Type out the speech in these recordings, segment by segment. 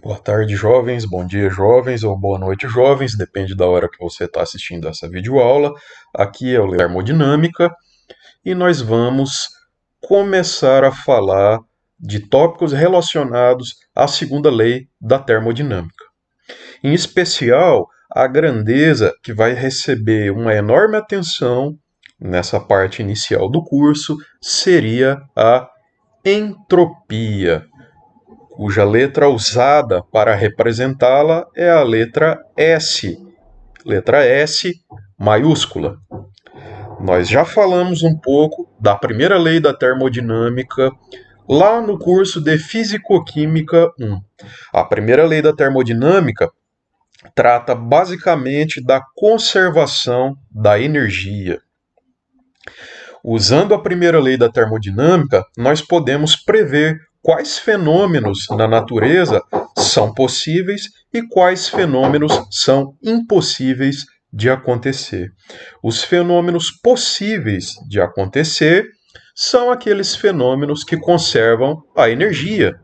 Boa tarde, jovens, bom dia, jovens, ou boa noite, jovens, depende da hora que você está assistindo essa videoaula. Aqui é o Termodinâmica e nós vamos começar a falar de tópicos relacionados à segunda lei da termodinâmica. Em especial, a grandeza que vai receber uma enorme atenção nessa parte inicial do curso seria a entropia, cuja letra usada para representá-la é a letra S maiúscula. Nós já falamos um pouco da primeira lei da termodinâmica lá no curso de Físico-Química 1. A primeira lei da termodinâmica trata basicamente da conservação da energia. Usando a primeira lei da termodinâmica, nós podemos prever quais fenômenos na natureza são possíveis e quais fenômenos são impossíveis de acontecer. Os fenômenos possíveis de acontecer são aqueles fenômenos que conservam a energia.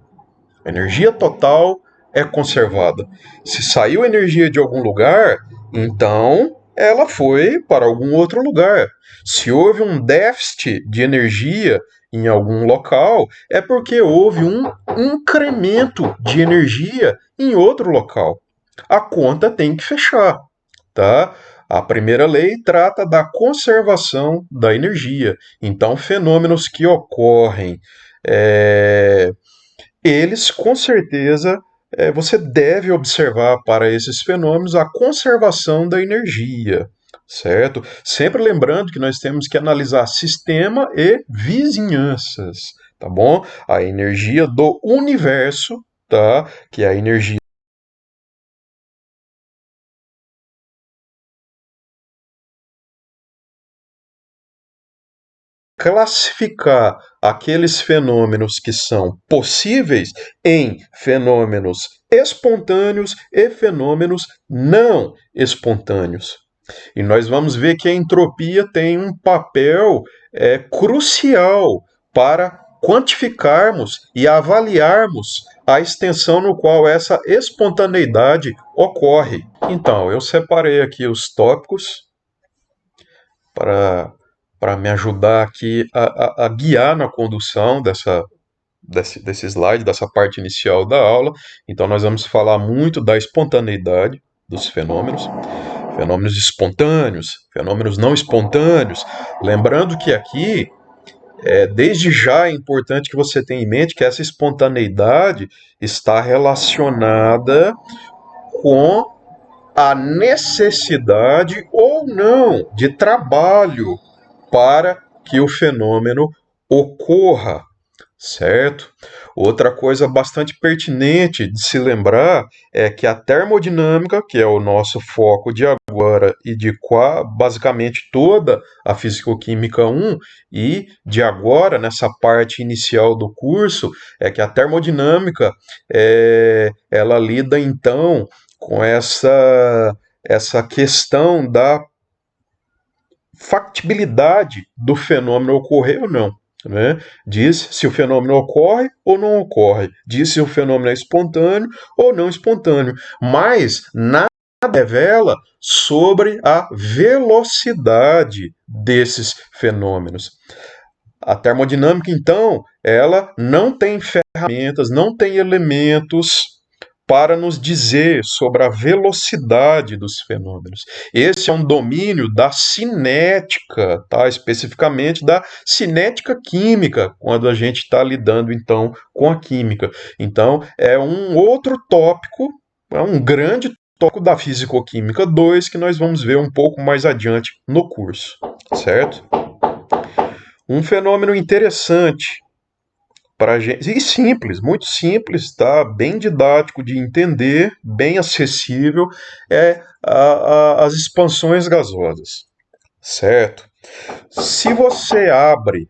A energia total é conservada. Se saiu energia de algum lugar, então ela foi para algum outro lugar. Se houve um déficit de energia em algum local, é porque houve um incremento de energia em outro local. A conta tem que fechar, tá? A primeira lei trata da conservação da energia. Então, fenômenos que ocorrem, eles com certeza você deve observar para esses fenômenos a conservação da energia, certo? Sempre lembrando que nós temos que analisar sistema e vizinhanças, tá bom? A energia do universo, tá? Que é a energia classificar aqueles fenômenos que são possíveis em fenômenos espontâneos e fenômenos não espontâneos. E nós vamos ver que a entropia tem um papel crucial para quantificarmos e avaliarmos a extensão no qual essa espontaneidade ocorre. Então, eu separei aqui os tópicos para me ajudar aqui a guiar na condução desse slide, dessa parte inicial da aula. Então, nós vamos falar muito da espontaneidade dos fenômenos, fenômenos espontâneos, fenômenos não espontâneos. Lembrando que aqui, desde já é importante que você tenha em mente que essa espontaneidade está relacionada com a necessidade ou não de trabalho para que o fenômeno ocorra, certo? Outra coisa bastante pertinente de se lembrar é que a termodinâmica, que é o nosso foco de agora e de basicamente toda a Físico-Química 1 e de agora, nessa parte inicial do curso, é que a termodinâmica ela lida então com essa questão da factibilidade do fenômeno ocorrer ou não. Né? Diz se o fenômeno ocorre ou não ocorre, diz se o fenômeno é espontâneo ou não espontâneo, mas nada revela sobre a velocidade desses fenômenos. A termodinâmica, então, ela não tem ferramentas, não tem elementos para nos dizer sobre a velocidade dos fenômenos. Esse é um domínio da cinética, tá? Especificamente da cinética química, quando a gente está lidando então com a química. Então, é um outro tópico, é um grande tópico da Físico-Química 2 que nós vamos ver um pouco mais adiante no curso, certo? Um fenômeno interessante para gente, e simples, muito simples, tá? Bem didático de entender, bem acessível, as expansões gasosas, certo? Se você abre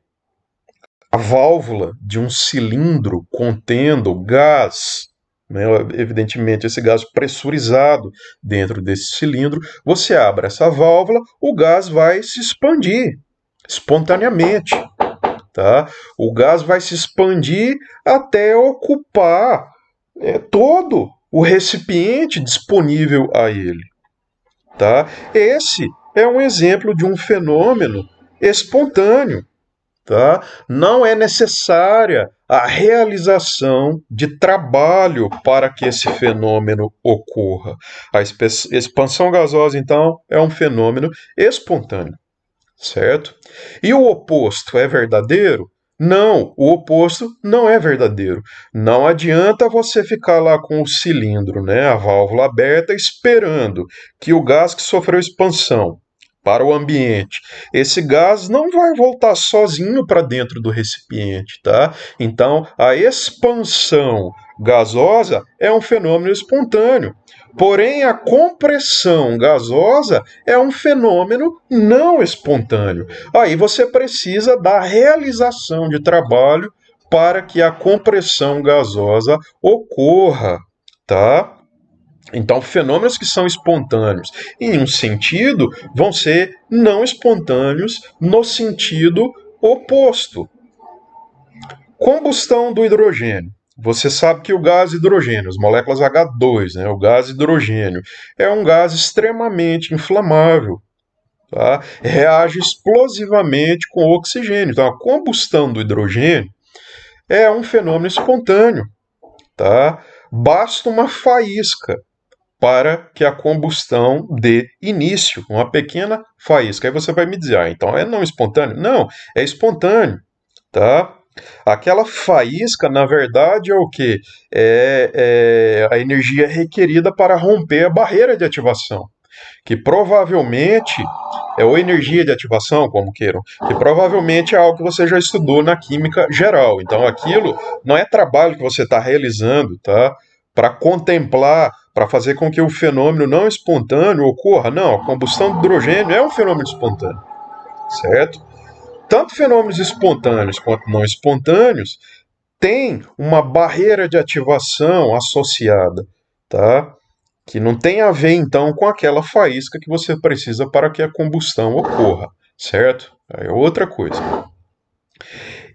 a válvula de um cilindro contendo gás, né, evidentemente esse gás pressurizado dentro desse cilindro, você abre essa válvula, o gás vai se expandir espontaneamente. Tá? O gás vai se expandir até ocupar todo o recipiente disponível a ele. Tá? Esse é um exemplo de um fenômeno espontâneo. Tá? Não é necessária a realização de trabalho para que esse fenômeno ocorra. A expansão gasosa, então, é um fenômeno espontâneo, certo? E o oposto é verdadeiro? Não, o oposto não é verdadeiro. Não adianta você ficar lá com o cilindro, né, a válvula aberta, esperando que o gás que sofreu expansão para o ambiente, esse gás não vai voltar sozinho para dentro do recipiente, tá? Então, a expansão gasosa é um fenômeno espontâneo. Porém, a compressão gasosa é um fenômeno não espontâneo. Aí você precisa da realização de trabalho para que a compressão gasosa ocorra, tá? Então, fenômenos que são espontâneos em um sentido vão ser não espontâneos no sentido oposto. Combustão do hidrogênio. Você sabe que o gás hidrogênio, as moléculas H2, né, o gás hidrogênio, é um gás extremamente inflamável. Tá? Reage explosivamente com o oxigênio. Então, a combustão do hidrogênio é um fenômeno espontâneo. Tá? Basta uma faísca para que a combustão dê início, uma pequena faísca. Aí você vai me dizer, então é não espontâneo? Não, é espontâneo, tá? Aquela faísca, na verdade, é o quê? É a energia requerida para romper a barreira de ativação, que provavelmente ou energia de ativação, como queiram, que provavelmente é algo que você já estudou na química geral. Então, aquilo não é trabalho que você está realizando, tá? Para contemplar, para fazer com que o fenômeno não espontâneo ocorra. Não, a combustão do hidrogênio é um fenômeno espontâneo, certo? Tanto fenômenos espontâneos quanto não espontâneos têm uma barreira de ativação associada, tá? Que não tem a ver, então, com aquela faísca que você precisa para que a combustão ocorra, certo? É outra coisa.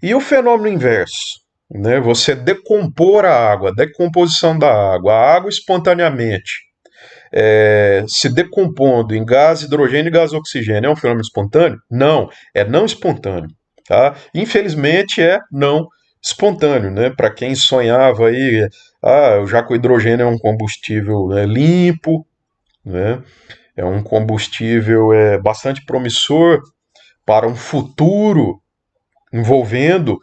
E o fenômeno inverso? Né? Você decompor a água, decomposição da água, a água espontaneamente se decompondo em gás hidrogênio e gás oxigênio, é um fenômeno espontâneo? Não, é não espontâneo. Tá? Infelizmente é não espontâneo, né? Para quem sonhava aí, já que o hidrogênio é um combustível limpo, né? É um combustível bastante promissor para um futuro envolvendo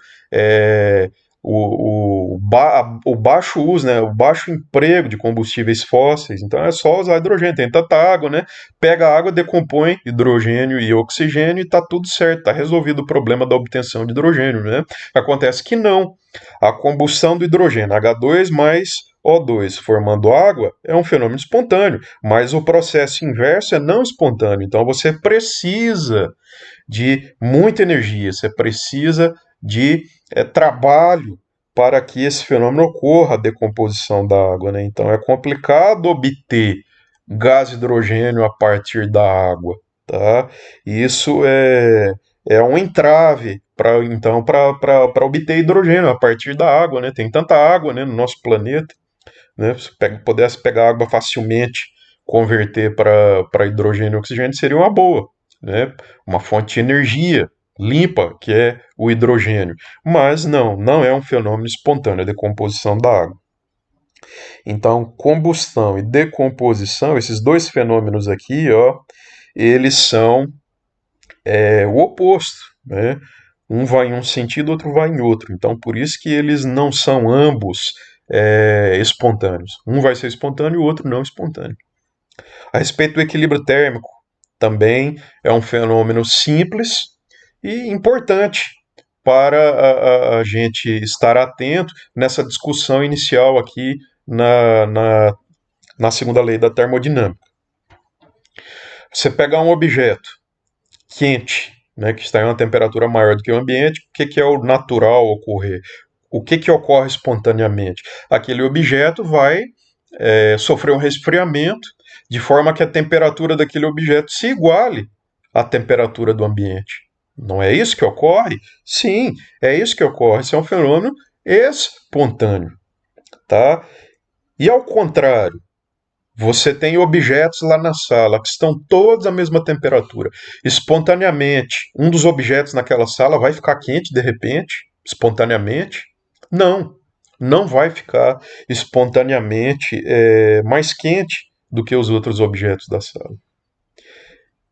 o baixo uso, né, o baixo emprego de combustíveis fósseis. Então é só usar hidrogênio. Tem tanta água, né? Pega a água, decompõe hidrogênio e oxigênio e está tudo certo, está resolvido o problema da obtenção de hidrogênio, né? Acontece que não. A combustão do hidrogênio, H2 mais O2 formando água, é um fenômeno espontâneo, mas o processo inverso é não espontâneo. Então você precisa de muita energia, você precisa de trabalho para que esse fenômeno ocorra, a decomposição da água. Né? Então é complicado obter gás hidrogênio a partir da água. Tá? Isso é um entrave para obter hidrogênio a partir da água. Né? Tem tanta água, né, no nosso planeta. Né? Se pudesse pegar água facilmente, converter para hidrogênio e oxigênio, seria uma boa. Né? Uma fonte de energia limpa, que é o hidrogênio. Mas não é um fenômeno espontâneo, a decomposição da água. Então, combustão e decomposição, esses dois fenômenos aqui, eles são o oposto. Né? Um vai em um sentido, outro vai em outro. Então, por isso que eles não são ambos espontâneos. Um vai ser espontâneo e o outro não espontâneo. A respeito do equilíbrio térmico, também é um fenômeno simples e importante para a gente estar atento nessa discussão inicial aqui na segunda lei da termodinâmica. Você pegar um objeto quente, né, que está em uma temperatura maior do que o ambiente, o que é o natural ocorrer? O que ocorre espontaneamente? Aquele objeto vai sofrer um resfriamento, de forma que a temperatura daquele objeto se iguale à temperatura do ambiente. Não é isso que ocorre? Sim, é isso que ocorre. Isso é um fenômeno espontâneo. Tá? E ao contrário, você tem objetos lá na sala que estão todos à mesma temperatura. Espontaneamente, um dos objetos naquela sala vai ficar quente de repente, espontaneamente? Não, não vai ficar espontaneamente mais quente do que os outros objetos da sala.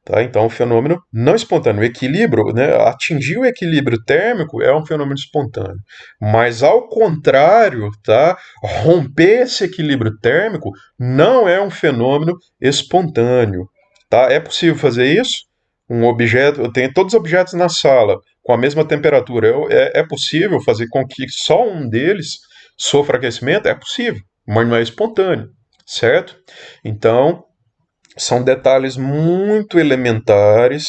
Tá? Então, um fenômeno não espontâneo. O equilíbrio, né, atingir o equilíbrio térmico é um fenômeno espontâneo. Mas, ao contrário, tá, romper esse equilíbrio térmico não é um fenômeno espontâneo. Tá? É possível fazer isso? Um objeto, eu tenho todos os objetos na sala com a mesma temperatura. É possível fazer com que só um deles sofra aquecimento? É possível, mas não é espontâneo, certo? Então, são detalhes muito elementares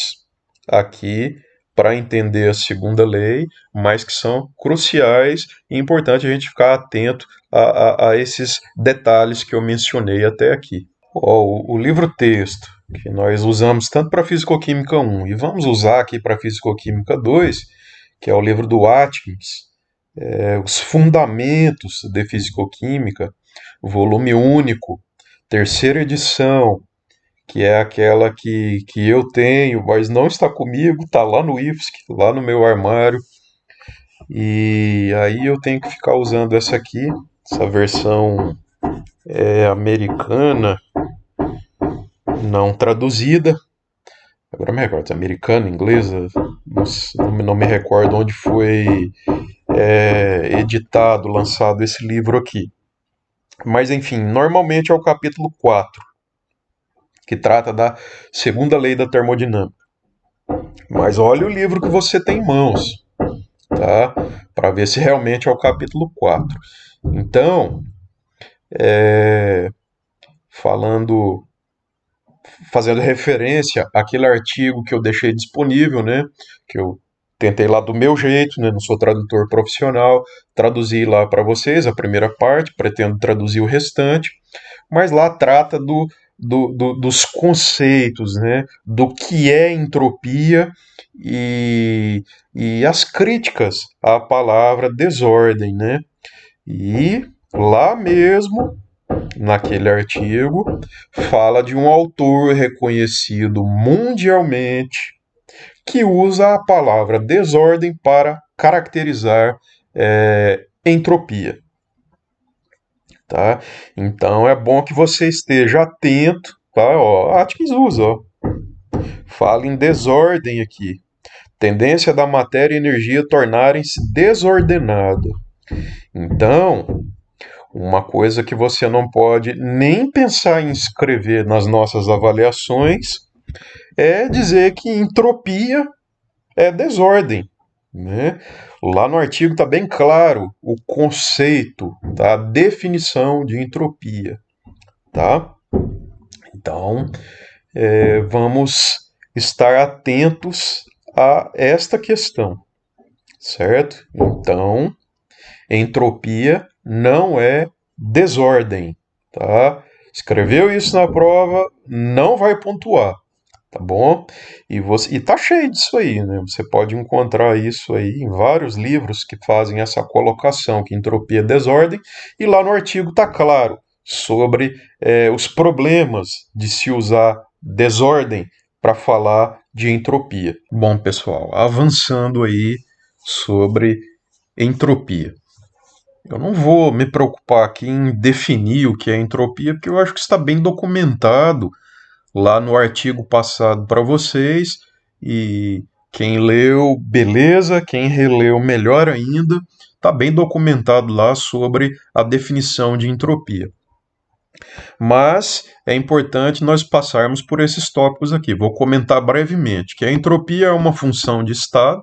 aqui para entender a segunda lei, mas que são cruciais e importante a gente ficar atento a esses detalhes que eu mencionei até aqui. O livro-texto que nós usamos tanto para Físico-Química 1 e vamos usar aqui para Físico-Química 2, que é o livro do Atkins, Os Fundamentos de Físico-Química, volume único, terceira edição, que é aquela que eu tenho, mas não está comigo, está lá no IFSC, lá no meu armário. E aí eu tenho que ficar usando essa aqui, essa versão americana, não traduzida. Agora me recordo, americana, inglesa, não me recordo onde foi editado, lançado esse livro aqui. Mas enfim, normalmente é o capítulo 4, que trata da segunda lei da termodinâmica. Mas olha o livro que você tem em mãos, tá? Para ver se realmente é o capítulo 4. Então, fazendo referência àquele artigo que eu deixei disponível, né? Que eu tentei lá do meu jeito, né? Não sou tradutor profissional, traduzi lá para vocês a primeira parte, pretendo traduzir o restante, mas lá trata dos conceitos, né? Do que é entropia e as críticas à palavra desordem, né? E lá mesmo, naquele artigo, fala de um autor reconhecido mundialmente que usa a palavra desordem para caracterizar entropia. Tá? Então é bom que você esteja atento. Tá? Ó, Atkins usa. Ó. Fala em desordem aqui. Tendência da matéria e energia tornarem-se desordenada. Então, uma coisa que você não pode nem pensar em escrever nas nossas avaliações é dizer que entropia é desordem. Né? Lá no artigo está bem claro o conceito, tá? A definição de entropia. Tá? Então, vamos estar atentos a esta questão, certo? Então, entropia não é desordem, tá? Escreveu isso na prova, não vai pontuar, tá bom? E tá cheio disso aí, né? Você pode encontrar isso aí em vários livros que fazem essa colocação, que entropia é desordem, e lá no artigo tá claro sobre os problemas de se usar desordem para falar de entropia. Bom, pessoal, avançando aí sobre entropia. Eu não vou me preocupar aqui em definir o que é entropia, porque eu acho que está bem documentado lá no artigo passado para vocês. E quem leu, beleza, quem releu, melhor ainda, está bem documentado lá sobre a definição de entropia. Mas é importante nós passarmos por esses tópicos aqui. Vou comentar brevemente que a entropia é uma função de estado,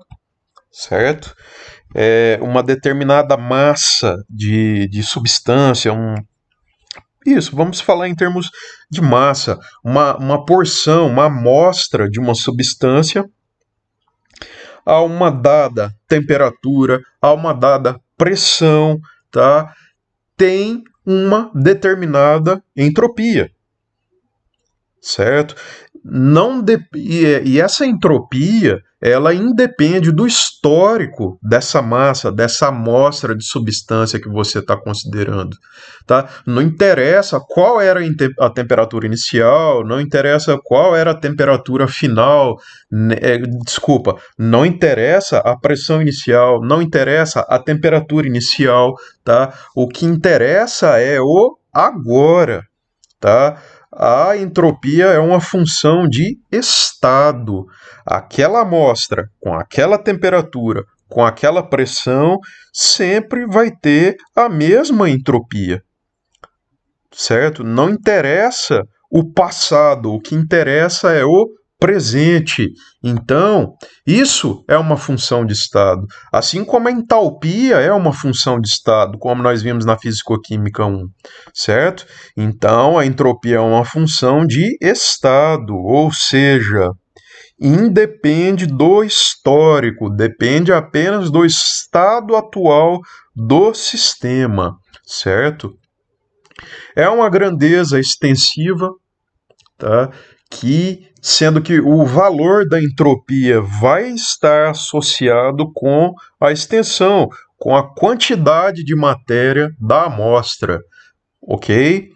certo? Uma determinada massa de substância, isso, vamos falar em termos de massa, uma porção, uma amostra de uma substância a uma dada temperatura, a uma dada pressão, tá? Tem uma determinada entropia, certo? E essa entropia, ela independe do histórico dessa massa, dessa amostra de substância que você está considerando. Tá? Não interessa qual era a temperatura inicial, não interessa qual era a temperatura final, desculpa, não interessa a pressão inicial, não interessa a temperatura inicial, tá? O que interessa é o agora, tá? A entropia é uma função de estado. Aquela amostra com aquela temperatura, com aquela pressão, sempre vai ter a mesma entropia, certo? Não interessa o passado, o que interessa é o presente. Então, isso é uma função de estado, assim como a entalpia é uma função de estado, como nós vimos na Físico-Química 1, certo? Então, a entropia é uma função de estado, ou seja, independe do histórico, depende apenas do estado atual do sistema, certo? É uma grandeza extensiva, tá? Sendo que o valor da entropia vai estar associado com a extensão, com a quantidade de matéria da amostra, ok?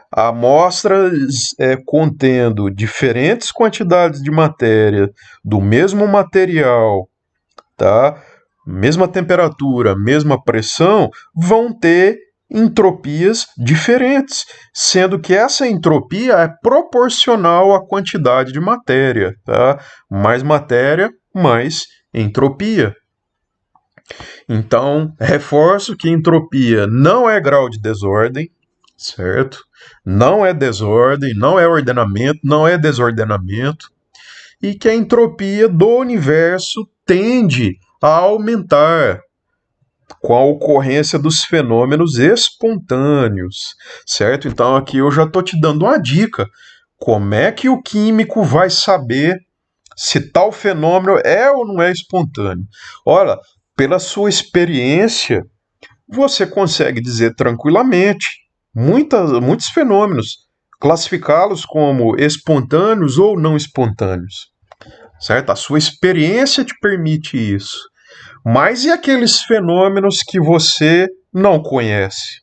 Amostras contendo diferentes quantidades de matéria do mesmo material, tá? Mesma temperatura, mesma pressão, vão ter entropias diferentes, sendo que essa entropia é proporcional à quantidade de matéria, tá? Mais matéria, mais entropia. Então, reforço que entropia não é grau de desordem, certo? Não é desordem, não é ordenamento, não é desordenamento, e que a entropia do universo tende a aumentar com a ocorrência dos fenômenos espontâneos, certo? Então aqui eu já estou te dando uma dica. Como é que o químico vai saber se tal fenômeno é ou não é espontâneo? Olha, pela sua experiência, você consegue dizer tranquilamente muitos fenômenos, classificá-los como espontâneos ou não espontâneos, certo? A sua experiência te permite isso. Mas e aqueles fenômenos que você não conhece?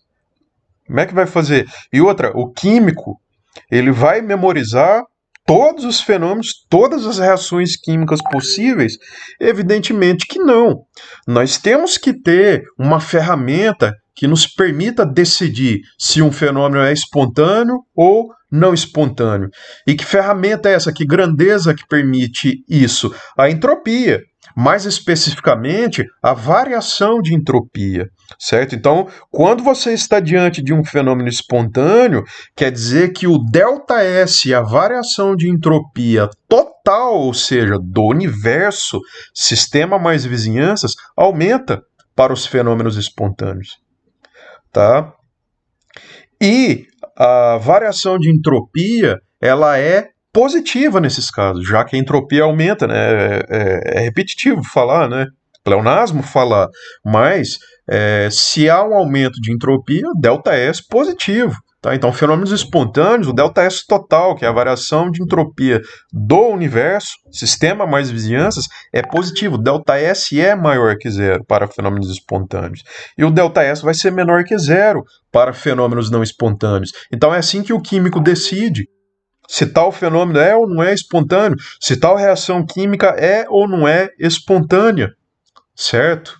Como é que vai fazer? E outra, o químico, ele vai memorizar todos os fenômenos, todas as reações químicas possíveis? Evidentemente que não. Nós temos que ter uma ferramenta que nos permita decidir se um fenômeno é espontâneo ou não espontâneo. E que ferramenta é essa? Que grandeza que permite isso? A entropia. Mais especificamente, a variação de entropia, certo? Então, quando você está diante de um fenômeno espontâneo, quer dizer que o ΔS, a variação de entropia total, ou seja, do universo, sistema mais vizinhanças, aumenta para os fenômenos espontâneos, tá? E a variação de entropia, ela é positiva nesses casos, já que a entropia aumenta, né? É repetitivo falar, né? Pleonasmo falar, mas se há um aumento de entropia, ΔS positivo. Tá? Então, fenômenos espontâneos, o ΔS total, que é a variação de entropia do universo, sistema mais vizinhanças, é positivo. ΔS é maior que zero para fenômenos espontâneos. E o ΔS vai ser menor que zero para fenômenos não espontâneos. Então, é assim que o químico decide se tal fenômeno é ou não é espontâneo, se tal reação química é ou não é espontânea, certo?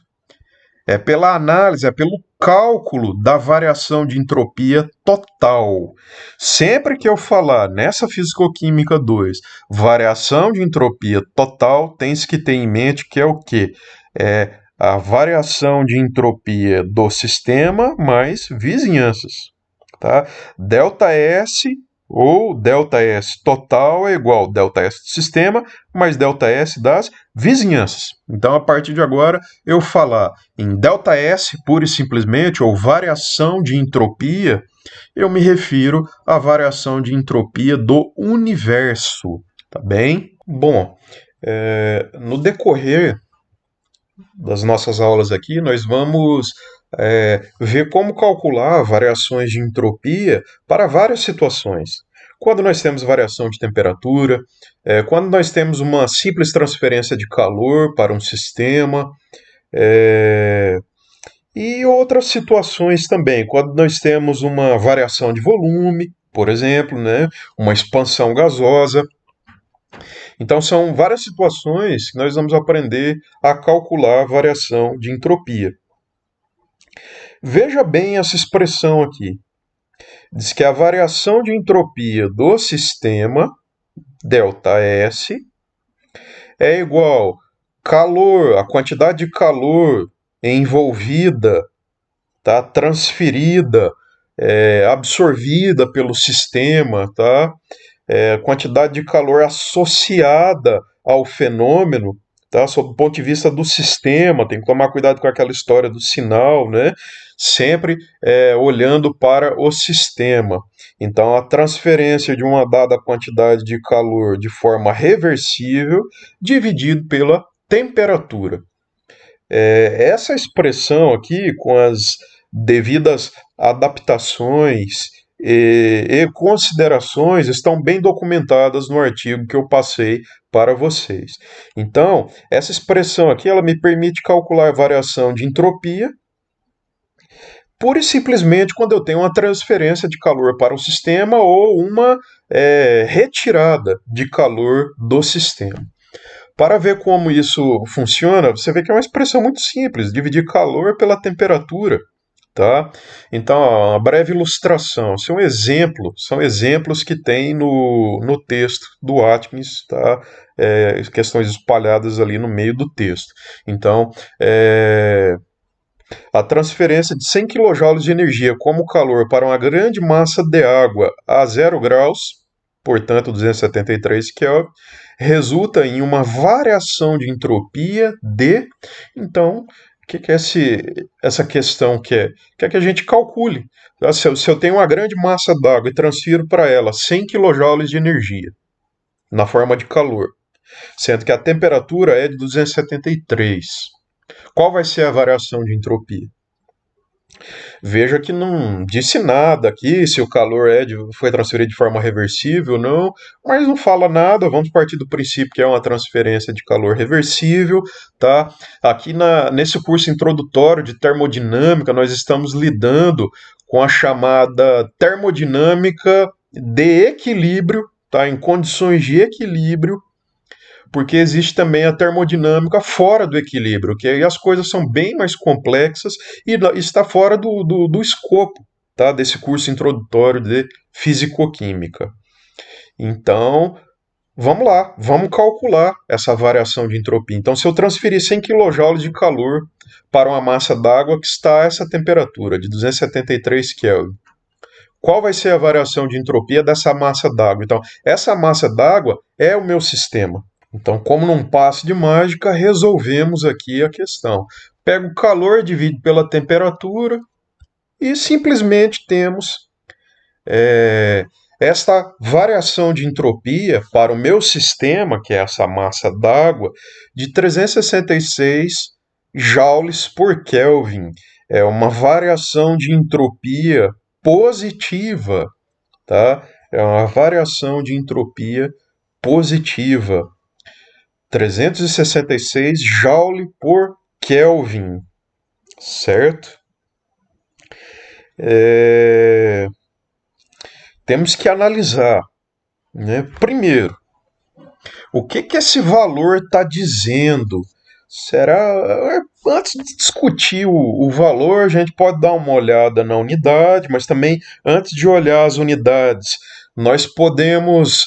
É pela análise, é pelo cálculo da variação de entropia total. Sempre que eu falar nessa Físico-Química 2, variação de entropia total, tem que ter em mente que é o quê? É a variação de entropia do sistema mais vizinhanças. Tá? ΔS ou ΔS total é igual a ΔS do sistema mais ΔS das vizinhanças. Então, a partir de agora, eu falar em ΔS pura e simplesmente, ou variação de entropia, eu me refiro à variação de entropia do universo, tá bem? Bom, no decorrer das nossas aulas aqui, nós vamos ver como calcular variações de entropia para várias situações. quando nós temos variação de temperatura, quando nós temos uma simples transferência de calor para um sistema, e outras situações também, quando nós temos uma variação de volume, por exemplo, né, uma expansão gasosa. Então, são várias situações que nós vamos aprender a calcular a variação de entropia. Veja bem essa expressão aqui. Diz que a variação de entropia do sistema, ΔS, é igual calor, a quantidade de calor envolvida, tá, transferida, absorvida pelo sistema, tá, quantidade de calor associada ao fenômeno, tá, sob o ponto de vista do sistema, tem que tomar cuidado com aquela história do sinal, né, sempre olhando para o sistema. Então, a transferência de uma dada quantidade de calor de forma reversível, dividido pela temperatura. Essa expressão aqui, com as devidas adaptações e considerações, estão bem documentadas no artigo que eu passei para vocês. Então, essa expressão aqui, ela me permite calcular a variação de entropia, pura e simplesmente quando eu tenho uma transferência de calor para o sistema ou uma retirada de calor do sistema. Para ver como isso funciona, você vê que é uma expressão muito simples, dividir calor pela temperatura. Tá? Então, uma breve ilustração, são exemplos que tem no texto do Atkins, tá? Questões espalhadas ali no meio do texto. Então, a transferência de 100 kJ de energia como calor para uma grande massa de água a 0 graus, portanto 273 Kelvin, resulta em uma variação de entropia de... Então, o que essa questão quer? Quer que a gente calcule. Se eu tenho uma grande massa d'água e transfiro para ela 100 kJ de energia, na forma de calor, sendo que a temperatura é de 273, qual vai ser a variação de entropia? Veja que não disse nada aqui se o calor foi transferido de forma reversível, não, mas não fala nada. Vamos partir do princípio que é uma transferência de calor reversível, tá? Aqui nesse curso introdutório de termodinâmica, nós estamos lidando com a chamada termodinâmica de equilíbrio, tá? Em condições de equilíbrio, porque existe também a termodinâmica fora do equilíbrio, que aí as coisas são bem mais complexas e está fora do escopo, tá, desse curso introdutório de fisicoquímica. Então, vamos lá, vamos calcular essa variação de entropia. Então, se eu transferir 100 kJ de calor para uma massa d'água que está a essa temperatura, de 273 Kelvin, qual vai ser a variação de entropia dessa massa d'água? Então, essa massa d'água é o meu sistema. Então, como num passe de mágica, resolvemos aqui a questão. Pego o calor, divido pela temperatura e simplesmente temos esta variação de entropia para o meu sistema, que é essa massa d'água, de 366 joules por Kelvin. É uma variação de entropia positiva, tá? É uma variação de entropia positiva. 366 joule por Kelvin, certo? Temos que analisar, né? Primeiro, o que esse valor está dizendo? Será? Antes de discutir o valor, a gente pode dar uma olhada na unidade, mas também antes de olhar as unidades, nós podemos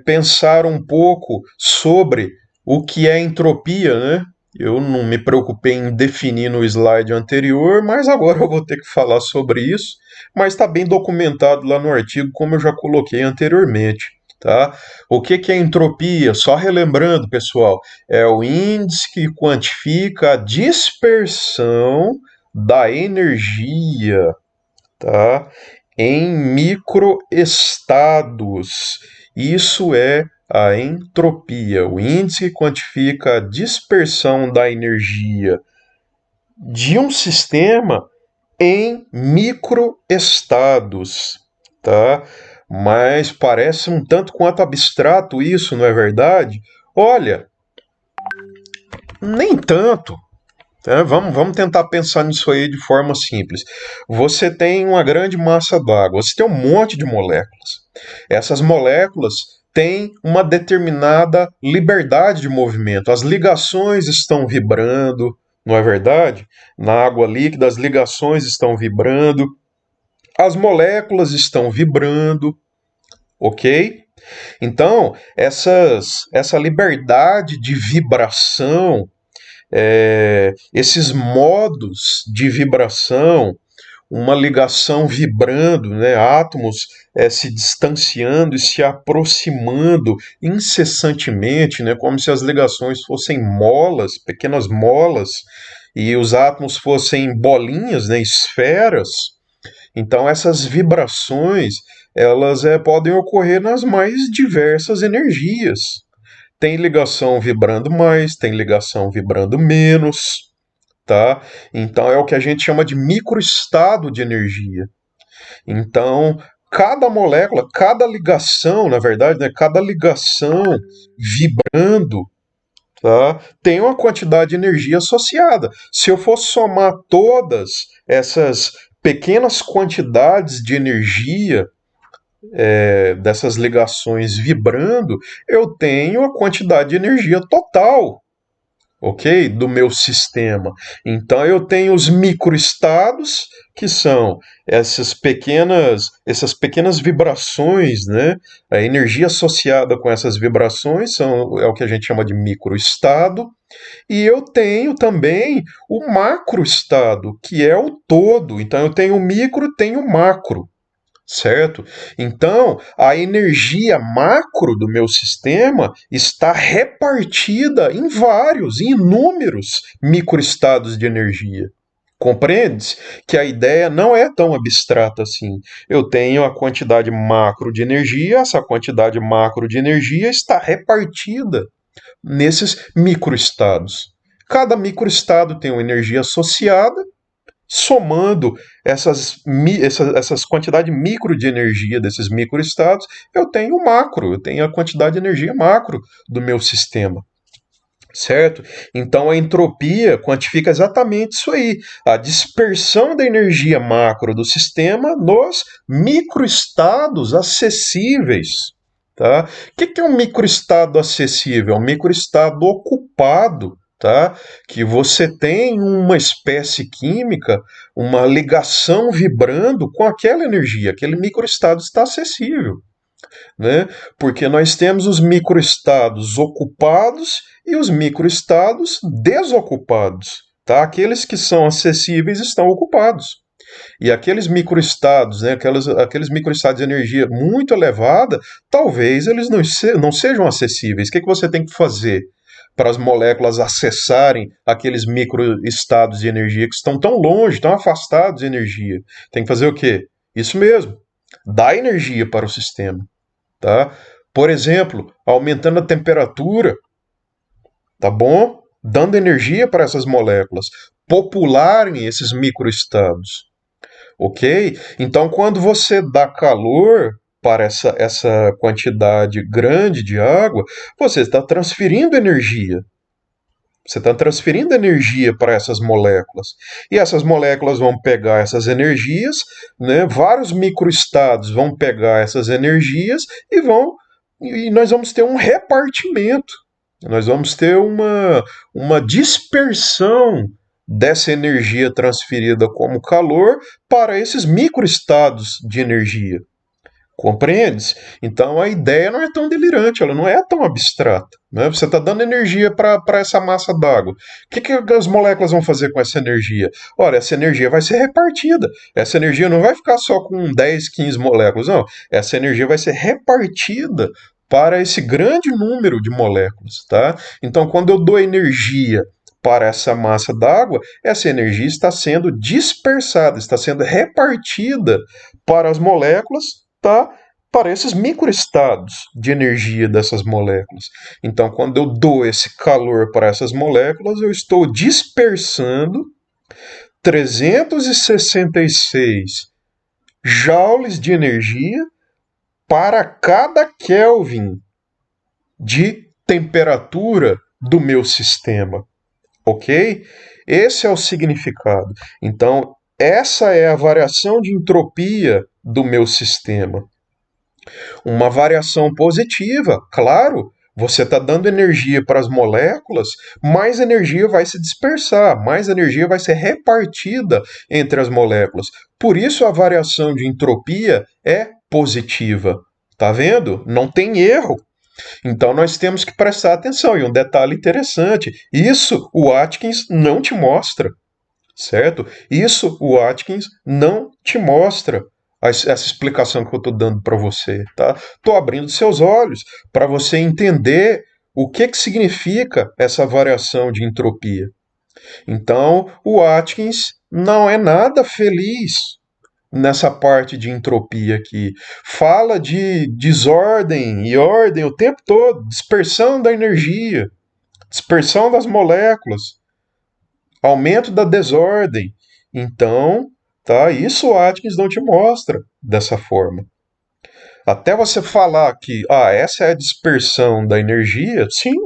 pensar um pouco sobre o que é entropia, né? Eu não me preocupei em definir no slide anterior, mas agora eu vou ter que falar sobre isso. Mas está bem documentado lá no artigo, como eu já coloquei anteriormente. Tá? O que é entropia? Só relembrando, pessoal, é o índice que quantifica a dispersão da energia, tá? Em microestados. Isso é a entropia, o índice que quantifica a dispersão da energia de um sistema em microestados, tá? Mas parece um tanto quanto abstrato isso, não é verdade? Olha, nem tanto. Vamos tentar pensar nisso aí de forma simples. Você tem uma grande massa d'água, você tem um monte de moléculas. Essas moléculas têm uma determinada liberdade de movimento. As ligações estão vibrando, não é verdade? Na água líquida, as ligações estão vibrando, as moléculas estão vibrando, ok? Então, essa liberdade de vibração, esses modos de vibração, uma ligação vibrando, né, átomos se distanciando e se aproximando incessantemente, né, como se as ligações fossem molas, pequenas molas, e os átomos fossem bolinhas, né, esferas. Então essas vibrações elas podem ocorrer nas mais diversas energias. Tem ligação vibrando mais, tem ligação vibrando menos, tá? Então é o que a gente chama de microestado de energia. Então, cada molécula, cada ligação, na verdade, né, cada ligação vibrando, tá, tem uma quantidade de energia associada. Se eu for somar todas essas pequenas quantidades de energia dessas ligações vibrando, eu tenho a quantidade de energia total, ok? Do meu sistema. Então eu tenho os microestados, que são essas pequenas vibrações, né? A energia associada com essas vibrações é o que a gente chama de microestado. E eu tenho também o macroestado, que é o todo. Então eu tenho o micro, tenho o macro. Certo? Então, a energia macro do meu sistema está repartida em vários, em inúmeros microestados de energia. Compreendes que a ideia não é tão abstrata assim. Eu tenho a quantidade macro de energia, essa quantidade macro de energia está repartida nesses microestados. Cada microestado tem uma energia associada. Somando essas quantidades micro de energia desses microestados, eu tenho o macro, eu tenho a quantidade de energia macro do meu sistema. Certo? Então a entropia quantifica exatamente isso aí, a dispersão da energia macro do sistema nos microestados acessíveis. Tá? O que é um microestado acessível? É um microestado ocupado, tá? Que você tem uma espécie química, uma ligação vibrando com aquela energia, aquele microestado está acessível, né? Porque nós temos os microestados ocupados e os microestados desocupados, tá? Aqueles que são acessíveis estão ocupados. E aqueles microestados, né, aqueles microestados de energia muito elevada, talvez eles não sejam acessíveis. O que você tem que fazer para as moléculas acessarem aqueles microestados de energia que estão tão longe, tão afastados de energia? Tem que fazer o quê? Isso mesmo, dar energia para o sistema. Tá? Por exemplo, aumentando a temperatura, tá bom? Dando energia para essas moléculas popularem esses microestados, ok? Então, quando você dá calor para essa quantidade grande de água, você está transferindo energia. Você está transferindo energia para essas moléculas. E essas moléculas vão pegar essas energias, né? Vários microestados vão pegar essas energias e nós vamos ter um repartimento. Nós vamos ter uma dispersão dessa energia transferida como calor para esses microestados de energia. Compreendes? Então a ideia não é tão delirante, ela não é tão abstrata. Né? Você está dando energia para essa massa d'água. O que as moléculas vão fazer com essa energia? Ora, essa energia vai ser repartida. Essa energia não vai ficar só com 10, 15 moléculas, não. Essa energia vai ser repartida para esse grande número de moléculas. Tá? Então, quando eu dou energia para essa massa d'água, essa energia está sendo dispersada, está sendo repartida para as moléculas, tá? Para esses microestados de energia dessas moléculas. Então, quando eu dou esse calor para essas moléculas, eu estou dispersando 366 joules de energia para cada Kelvin de temperatura do meu sistema, ok? Esse é o significado. Então, essa é a variação de entropia do meu sistema. Uma variação positiva, claro, você está dando energia para as moléculas, mais energia vai se dispersar, mais energia vai ser repartida entre as moléculas. Por isso a variação de entropia é positiva. Tá vendo? Não tem erro. Então nós temos que prestar atenção. E um detalhe interessante: isso o Atkins não te mostra, certo? Isso o Atkins não te mostra. Essa explicação que eu estou dando para você, tá? Estou abrindo seus olhos para você entender o que significa essa variação de entropia. Então, o Atkins não é nada feliz nessa parte de entropia aqui. Fala de desordem e ordem o tempo todo, dispersão da energia, dispersão das moléculas, aumento da desordem. Então, tá, isso o Atkins não te mostra dessa forma. Até você falar que essa é a dispersão da energia, sim,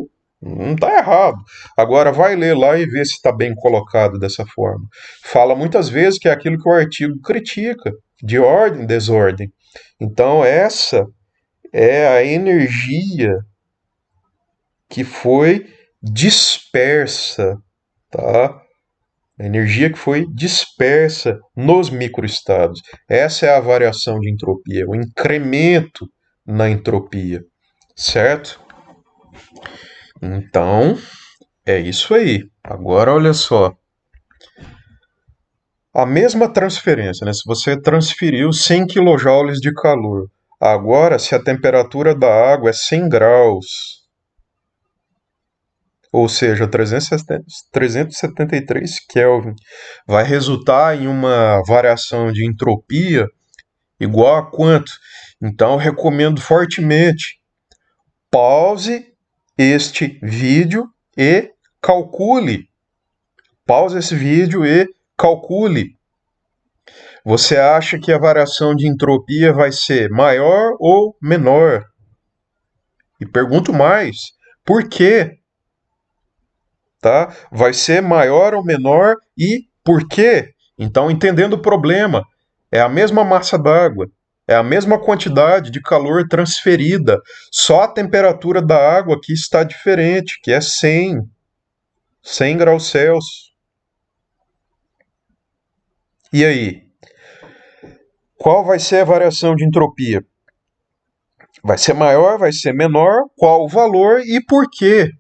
não está errado. Agora vai ler lá e ver se está bem colocado dessa forma. Fala muitas vezes que é aquilo que o artigo critica, de ordem, desordem. Então essa é a energia que foi dispersa, tá? A energia que foi dispersa nos microestados. Essa é a variação de entropia, o incremento na entropia, certo? Então, é isso aí. Agora, olha só. A mesma transferência, né? Se você transferiu 100 kJ de calor, agora, se a temperatura da água é 100 graus, ou seja, 373 Kelvin, vai resultar em uma variação de entropia igual a quanto? Então, eu recomendo fortemente, pause este vídeo e calcule. Pause esse vídeo e calcule. Você acha que a variação de entropia vai ser maior ou menor? E pergunto mais, por quê? Tá? Vai ser maior ou menor e por quê? Então, entendendo o problema, é a mesma massa d'água, é a mesma quantidade de calor transferida, só a temperatura da água aqui está diferente, que é 100 graus Celsius. E aí? Qual vai ser a variação de entropia? Vai ser maior, vai ser menor? Qual o valor e por quê?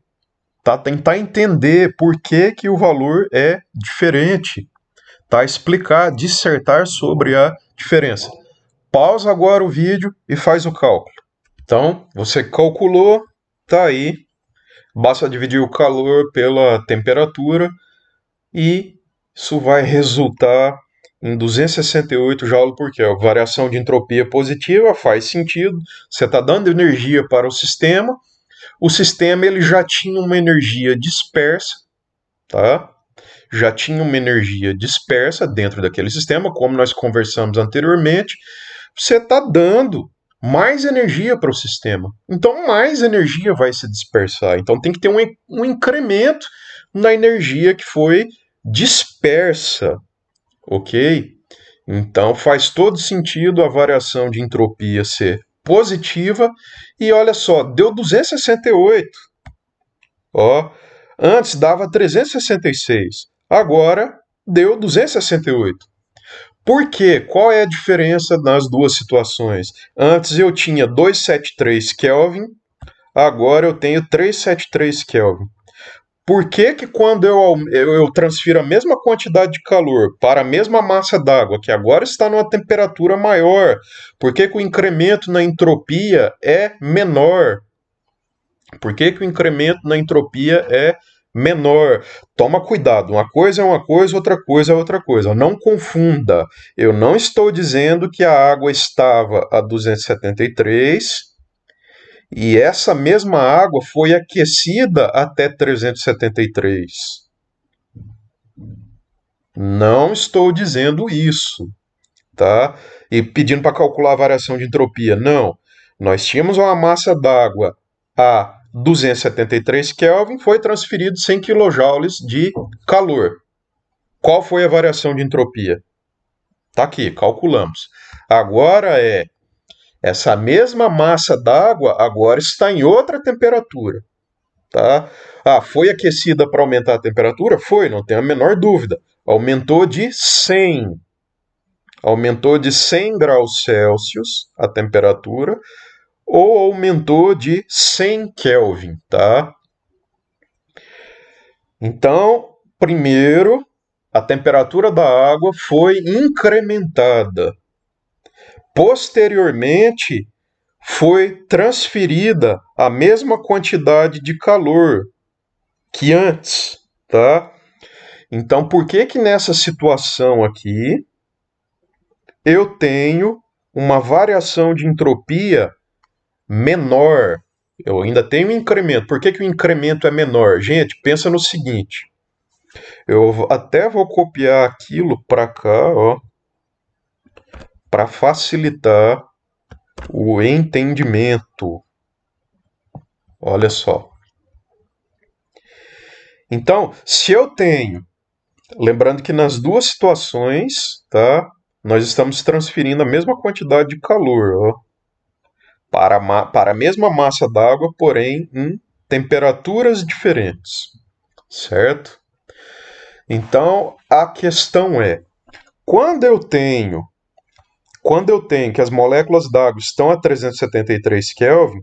Tá? Tentar entender por que o valor é diferente. Tá? Explicar, dissertar sobre a diferença. Pausa agora o vídeo e faz o cálculo. Então, você calculou, tá aí. Basta dividir o calor pela temperatura e isso vai resultar em 268 joules por Kelvin. Variação de entropia positiva faz sentido. Você está dando energia para o sistema ele já tinha uma energia dispersa, tá? Já tinha uma energia dispersa dentro daquele sistema, como nós conversamos anteriormente. Você está dando mais energia para o sistema. Então, mais energia vai se dispersar. Então, tem que ter um incremento na energia que foi dispersa, ok? Então, faz todo sentido a variação de entropia ser positiva. E olha só, deu 268. Ó, antes dava 366. Agora deu 268. Por quê? Qual é a diferença nas duas situações? Antes eu tinha 273 Kelvin, agora eu tenho 373 Kelvin. Por que quando eu transfiro a mesma quantidade de calor para a mesma massa d'água, que agora está numa temperatura maior, por que o incremento na entropia é menor? Por que o incremento na entropia é menor? Toma cuidado, uma coisa é uma coisa, outra coisa é outra coisa. Não confunda. Eu não estou dizendo que a água estava a 273 e essa mesma água foi aquecida até 373. Não estou dizendo isso, tá? E pedindo para calcular a variação de entropia. Não. Nós tínhamos uma massa d'água a 273 Kelvin, foi transferido 100 kJ de calor. Qual foi a variação de entropia? Está aqui, calculamos. Agora essa mesma massa d'água agora está em outra temperatura. Tá? Foi aquecida para aumentar a temperatura? Foi, não tem a menor dúvida. Aumentou de 100. Aumentou de 100 graus Celsius a temperatura, ou aumentou de 100 Kelvin, tá? Então, primeiro, a temperatura da água foi incrementada. Posteriormente, foi transferida a mesma quantidade de calor que antes, tá? Então, por que que nessa situação aqui eu tenho uma variação de entropia menor? Eu ainda tenho um incremento. Por que que o incremento é menor? Gente, pensa no seguinte. Eu até vou copiar aquilo para cá, ó, para facilitar o entendimento. Olha só. Então, se eu tenho, lembrando que nas duas situações, tá, nós estamos transferindo a mesma quantidade de calor, ó, para a mesma massa d'água, porém em temperaturas diferentes, certo? Então, a questão é, quando eu tenho que as moléculas d'água estão a 373 Kelvin,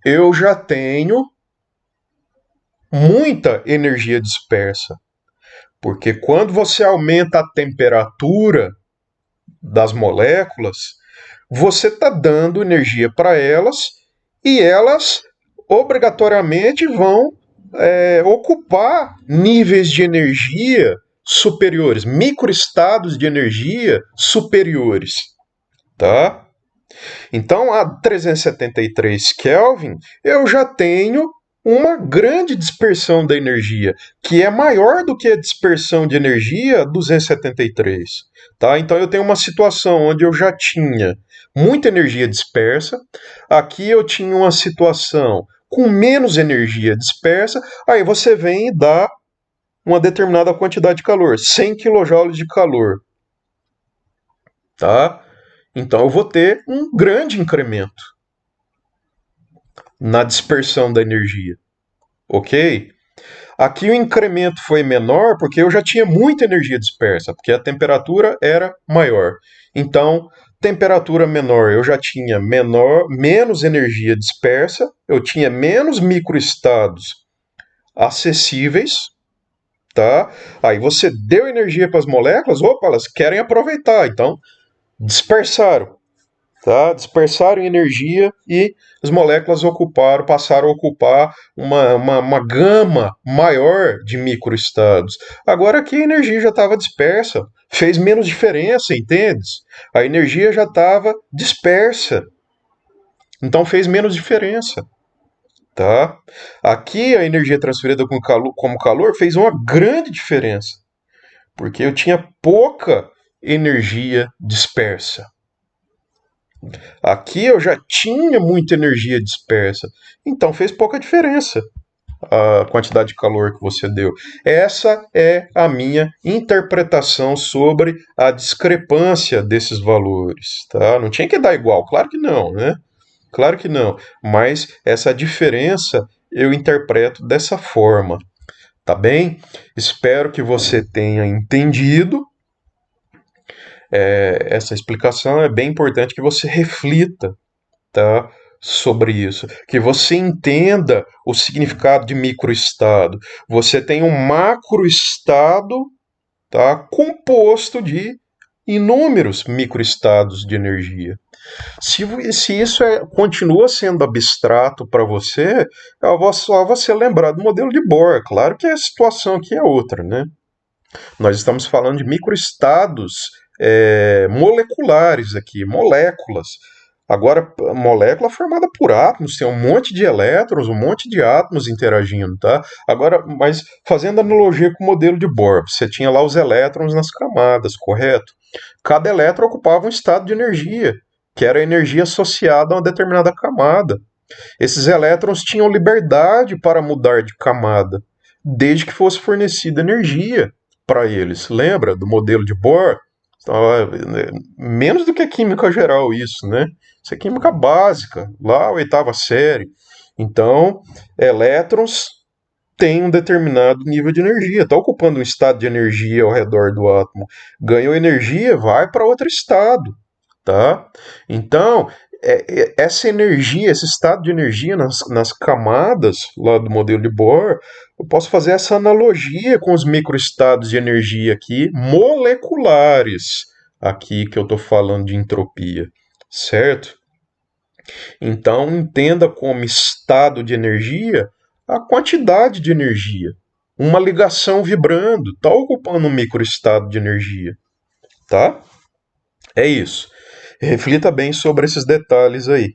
eu já tenho muita energia dispersa. Porque quando você aumenta a temperatura das moléculas, você está dando energia para elas e elas obrigatoriamente vão ocupar níveis de energia superiores, microestados de energia superiores, tá? Então, a 373 Kelvin, eu já tenho uma grande dispersão da energia, que é maior do que a dispersão de energia 273. Tá? Então, eu tenho uma situação onde eu já tinha muita energia dispersa, aqui eu tinha uma situação com menos energia dispersa, aí você vem e dá uma determinada quantidade de calor, 100 kJ de calor. Tá? Então eu vou ter um grande incremento na dispersão da energia. Ok? Aqui o incremento foi menor porque eu já tinha muita energia dispersa, porque a temperatura era maior. Então, temperatura menor, eu já tinha menos energia dispersa, eu tinha menos microestados acessíveis, tá? Aí você deu energia para as moléculas, opa, elas querem aproveitar, então dispersaram, tá? Dispersaram energia e as moléculas passaram a ocupar uma gama maior de microestados. Agora aqui a energia já estava dispersa, fez menos diferença, entende? A energia já estava dispersa, então fez menos diferença. Tá? Aqui a energia transferida como calor fez uma grande diferença, porque eu tinha pouca energia dispersa. Aqui eu já tinha muita energia dispersa, então fez pouca diferença a quantidade de calor que você deu. Essa é a minha interpretação sobre a discrepância desses valores. Tá? Não tinha que dar igual, claro que não, né? Claro que não, mas essa diferença eu interpreto dessa forma, tá bem? Espero que você tenha entendido. Essa explicação é bem importante que você reflita, tá, sobre isso, que você entenda o significado de microestado. Você tem um macroestado, tá, composto de inúmeros microestados de energia. Se isso continua sendo abstrato para você, é só você lembrar do modelo de Bohr. Claro que a situação aqui é outra, né? Nós estamos falando de microestados moleculares aqui, moléculas. Agora, molécula formada por átomos, tem um monte de elétrons, um monte de átomos interagindo, tá? Agora, mas fazendo analogia com o modelo de Bohr, você tinha lá os elétrons nas camadas, correto? Cada elétron ocupava um estado de energia que era a energia associada a uma determinada camada. Esses elétrons tinham liberdade para mudar de camada, desde que fosse fornecida energia para eles. Lembra do modelo de Bohr? Menos do que química geral isso, né? Isso é química básica, lá a oitava série. Então, elétrons têm um determinado nível de energia, está ocupando um estado de energia ao redor do átomo. Ganhou energia, vai para outro estado, tá? Então, essa energia, esse estado de energia nas camadas lá do modelo de Bohr, eu posso fazer essa analogia com os microestados de energia aqui, moleculares, aqui que eu estou falando de entropia, certo? Então, entenda como estado de energia a quantidade de energia. Uma ligação vibrando está ocupando um microestado de energia, tá? É isso. Reflita bem sobre esses detalhes aí.